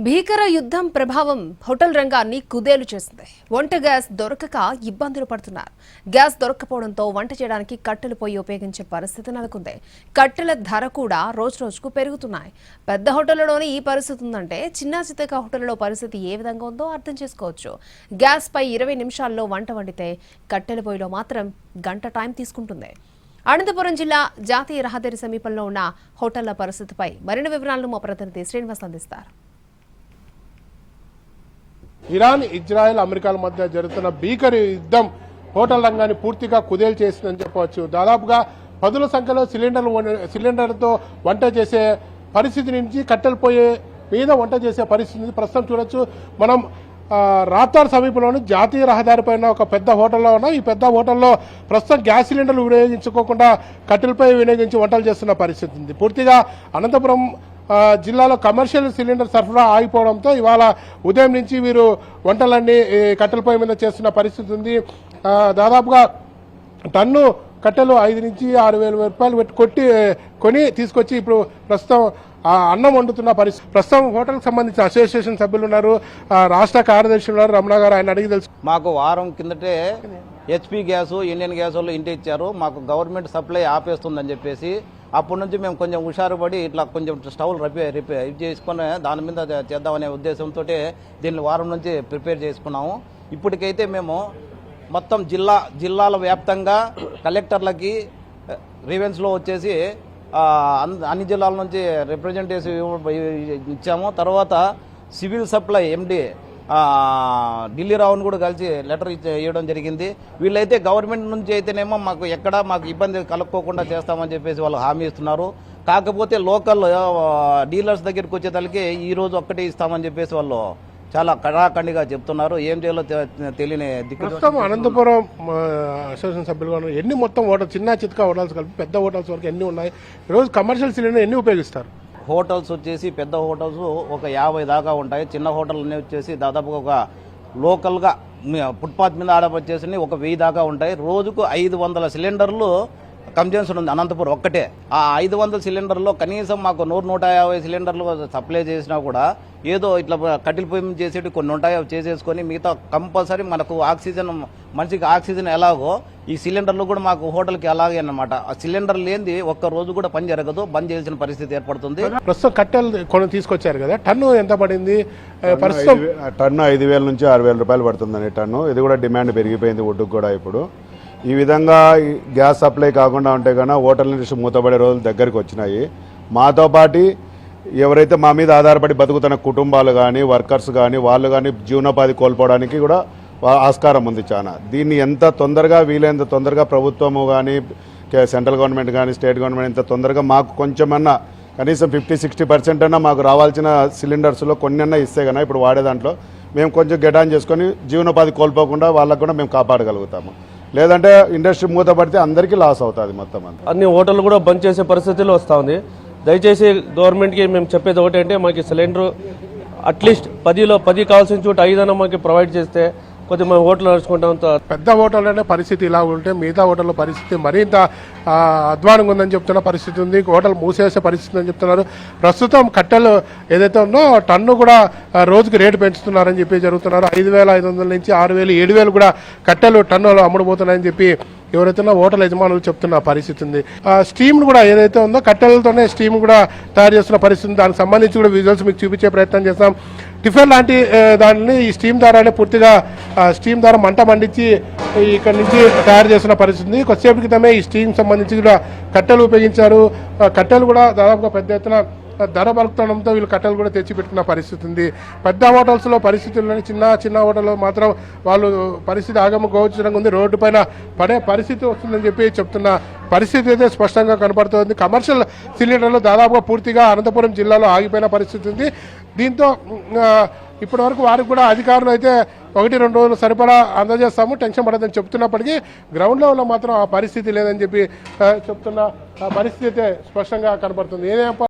భీకర యుద్ధం ప్రభావం హోటల్ రంగాన్ని కుదేలు చేసింది. వంట గ్యాస్ దొరకక ఇబ్బందులు పడుతున్నారు. గ్యాస్ దొరక్కపోవడంతో వంట చేయడానికి కట్టెలు పొయ్యి ఉపయోగించే పరిస్థితి నెలకొంది. కట్టెల ధర కూడా రోజురోజుకు పెరుగుతున్నాయి. పెద్ద హోటళ్లలోనే ఈ పరిస్థితి ఉందంటే చిన్న చితక హోటళ్లలో పరిస్థితి ఏ విధంగా ఉందో అర్థం చేసుకోవచ్చు. గ్యాస్ పై 20 నిమిషాల్లో వంట వండితే కట్టెల పొయ్యిలో మాత్రం గంట టైం తీసుకుంటుంది. అనంతపురం జిల్లా జాతీయ రహదారి సమీపంలో ఉన్న హోటళ్ల పరిస్థితిపై మరిన్ని వివరాలను మా ప్రతినిధి శ్రీనివాస్ అందిస్తారు. ఇరాన్, ఇజ్రాయెల్, అమెరికాల మధ్య జరుగుతున్న భీకర యుద్ధం హోటల్ రంగాన్ని పూర్తిగా కుదేలు చేసిందని చెప్పవచ్చు. దాదాపుగా పదుల సంఖ్యలో సిలిండర్తో వంట చేసే పరిస్థితి నుంచి కట్టెలు పోయే మీద వంట చేసే పరిస్థితి ప్రస్తుతం చూడొచ్చు. మనం రాప్తాడ్ సమీపంలోని జాతీయ రహదారి పైన ఒక పెద్ద హోటల్లో ఉన్నాం. ఈ పెద్ద హోటల్లో ప్రస్తుతం గ్యాస్ సిలిండర్లు వినియోగించుకోకుండా కట్టెలపై వినియోగించి వంటలు చేస్తున్న పరిస్థితి ఉంది. పూర్తిగా అనంతపురం జిల్లాలో కమర్షియల్ సిలిండర్ సరఫరా ఆగిపోవడంతో ఇవాళ ఉదయం నుంచి వీరు వంటలన్నీ కట్టెలపై మీద చేస్తున్న పరిస్థితి ఉంది. దాదాపుగా టన్ను కట్టెలు 5 నుంచి 6,000 రూపాయలు కొని తీసుకొచ్చి ఇప్పుడు ప్రస్తుతం అన్నం వండుతున్న పరిస్థితి. ప్రస్తుతం హోటల్కి సంబంధించిన అసోసియేషన్ సభ్యులు ఉన్నారు, రాష్ట్ర కార్యదర్శి ఉన్నారు, రమణ గారు. ఆయన అడిగి తెలుసు. మాకు వారం కిందటే హెచ్పి గ్యాస్, ఇండియన్ గ్యాస్ వాళ్ళు ఇంటి ఇచ్చారు. మాకు గవర్నమెంట్ సప్లై ఆపేస్తుందని చెప్పేసి అప్పటి నుంచి మేము కొంచెం హుషారుపడి ఇట్లా కొంచెం స్టవ్లు రిపేర్ చేసుకుని దాని మీద చేద్దామనే ఉద్దేశంతో దీన్ని వారం నుంచి ప్రిపేర్ చేసుకున్నాము. ఇప్పటికైతే మేము మొత్తం జిల్లాల వ్యాప్తంగా కలెక్టర్లకి రివెన్స్లో వచ్చేసి అన్ని జిల్లాల నుంచి రిప్రజెంటేటివ్ ఇచ్చాము. తర్వాత సివిల్ సప్లై ఎండి ఢిల్లీ రావును కూడా కలిసి లెటర్ ఇవ్వడం జరిగింది. వీళ్ళైతే గవర్నమెంట్ నుంచి అయితేనేమో మాకు ఇబ్బంది కలుక్కోకుండా చేస్తామని చెప్పేసి వాళ్ళు హామీ ఇస్తున్నారు. కాకపోతే లోకల్ డీలర్స్ దగ్గరికి వచ్చేతలకి ఈ రోజు ఒక్కటే ఇస్తామని చెప్పేసి వాళ్ళు చాలా కడాఖండిగా చెప్తున్నారు. ఏం చేయాలో తెలియని ప్రస్తుతం అనంతపురం అసోసియేషన్ సభ్యులుగా ఎన్ని మొత్తం హోటల్ చిన్న చితక హోటల్స్ కలిపి పెద్ద హోటల్స్ వరకు ఎన్ని ఉన్నాయి? ఈరోజు కమర్షియల్ సిలిండర్ ఎన్ని ఉపయోగిస్తారు? హోటల్స్ వచ్చేసి పెద్ద హోటల్స్ ఒక 50 దాకా ఉంటాయి. చిన్న హోటల్ అన్నీ వచ్చేసి దాదాపుగా ఒక లోకల్గా ఫుట్పాత్ మీద వచ్చేసి ఒక 1000 దాకా ఉంటాయి. రోజుకు 500 సిలిండర్లు కన్జంప్షన్ ఉంది అనంతపురం ఒక్కటే. ఆ 500 సిలిండర్లో కనీసం మాకు 100-150 సిలిండర్లు సప్లై చేసినా కూడా ఏదో ఇట్లా కట్టెల పొయ్యి చేసేటి కొన్ని ఉంటాయి, అవి చేసేసుకొని మిగతా కంపల్సరీ మనకు ఆక్సిజన్, మనిషికి ఆక్సిజన్ ఎలాగో ఈ సిలిండర్లు కూడా మాకు హోటల్కి అలాగే అన్నమాట. ఆ సిలిండర్ లేనిది ఒక్క రోజు కూడా పని జరగదు, బంద్ చేయాల్సిన పరిస్థితి ఏర్పడుతుంది. ప్రస్తుతం కట్టెలు కొన్ని తీసుకొచ్చారు కదా, టన్ను ఎంత పడింది? ప్రస్తుతం టన్ను 5,000 నుంచి 6,000 రూపాయలు పడుతుందండి టన్ను. ఇది కూడా డిమాండ్ పెరిగిపోయింది వుడ్కు కూడా. ఇప్పుడు ఈ విధంగా గ్యాస్ సప్లై కాకుండా ఉంటే కన్నా హోటల్ ఇండస్ట్రీ మూతపడే రోజులు దగ్గరికి వచ్చినాయి. మాతో పాటు ఎవరైతే మా మీద ఆధారపడి బతుకుతున్న కుటుంబాలు కానీ, వర్కర్స్ కానీ, వాళ్ళు కానీ జీవనోపాధి కోల్పోవడానికి కూడా ఆస్కారం ఉంది చాలా. దీన్ని ఎంత తొందరగా వీలైనంత తొందరగా ప్రభుత్వము కానీ, సెంట్రల్ గవర్నమెంట్ కానీ, స్టేట్ గవర్నమెంట్ ఎంత తొందరగా మాకు కొంచెమన్నా కనీసం 50-60% అన్నా మాకు రావాల్సిన సిలిండర్స్లో కొన్ని అన్నా ఇస్తే కన్నా ఇప్పుడు వాడే దాంట్లో మేము కొంచెం గెటాన్ చేసుకొని జీవనోపాధి కోల్పోకుండా వాళ్ళకు కూడా మేము కాపాడగలుగుతాము. లేదంటే ఇండస్ట్రీ మూతపడితే అందరికీ లాస్ అవుతుంది మొత్తం అంతా. అన్ని హోటళ్ళు కూడా బంద్ చేసే పరిస్థితిలో వస్తూ ఉంది. దయచేసి గవర్నమెంట్కి మేము చెప్పేది ఒకటి అంటే మాకు సిలిండర్ అట్లీస్ట్ 10 కావాల్సిన చోట 5 అన్న మాకు ప్రొవైడ్ చేస్తే కొద్దిగా మేము హోటల్ నడుచుకుంటాం. పెద్ద హోటల్లోనే పరిస్థితి ఇలా ఉంటే మిగతా హోటల్లో పరిస్థితి మరింత అధ్వానంగా ఉందని చెప్తున్న పరిస్థితి ఉంది. హోటల్ మూసేసే పరిస్థితి అని చెప్తున్నారు. ప్రస్తుతం కట్టెలు ఏదైతే ఉందో టన్ను కూడా రోజుకి రేటు పెంచుతున్నారని చెప్పి జరుగుతున్నారు. 5,500 నుంచి 6,000, 7,000 కూడా కట్టెలు టన్నులు అమ్ముడుపోతున్నాయని చెప్పి ఎవరైతే హోటల్ యజమానులు చెప్తున్న పరిస్థితి ఉంది. స్టీమ్ కూడా ఏదైతే ఉందో కట్టెలతోనే స్టీమ్ కూడా తయారు చేస్తున్న పరిస్థితి ఉంది. దానికి సంబంధించి కూడా విజువల్స్ మీకు చూపించే ప్రయత్నం చేస్తాం. టిఫిన్ లాంటి దానిని ఈ స్టీమ్ ద్వారానే పూర్తిగా స్టీమ్ ద్వారా మంట మండించి ఇక్కడ నుంచి తయారు చేస్తున్న పరిస్థితి ఉంది. కొద్దిసేపు క్రితమే ఈ స్టీమ్ సంబంధించి కూడా కట్టెలు ఉపయోగించారు. కట్టెలు కూడా దాదాపుగా పెద్ద ఎత్తున ధర పలుకుతుండడంతో వీళ్ళు కట్టెలు కూడా తెచ్చిపెట్టుకున్న పరిస్థితి ఉంది. పెద్ద హోటల్స్లో పరిస్థితుల్లోని చిన్న హోటల్లో మాత్రం వాళ్ళు పరిస్థితి ఆగమ గోచరంగా ఉంది. రోడ్డు పైన పడే పరిస్థితి వస్తుందని చెప్పి చెప్తున్న పరిస్థితి అయితే స్పష్టంగా కనపడుతుంది. కమర్షియల్ సిలిండర్లు దాదాపుగా పూర్తిగా అనంతపురం జిల్లాలో ఆగిపోయిన పరిస్థితి ఉంది. దీంతో ఇప్పటి వరకు వారికి కూడా అధికారులు అయితే 1-2 రోజులు సరిపడా అందజేస్తాము, టెన్షన్ పడదని చెప్తున్నప్పటికీ గ్రౌండ్ లెవెల్లో మాత్రం ఆ పరిస్థితి లేదని చెప్పి చెప్తున్న పరిస్థితి అయితే స్పష్టంగా కనపడుతుంది.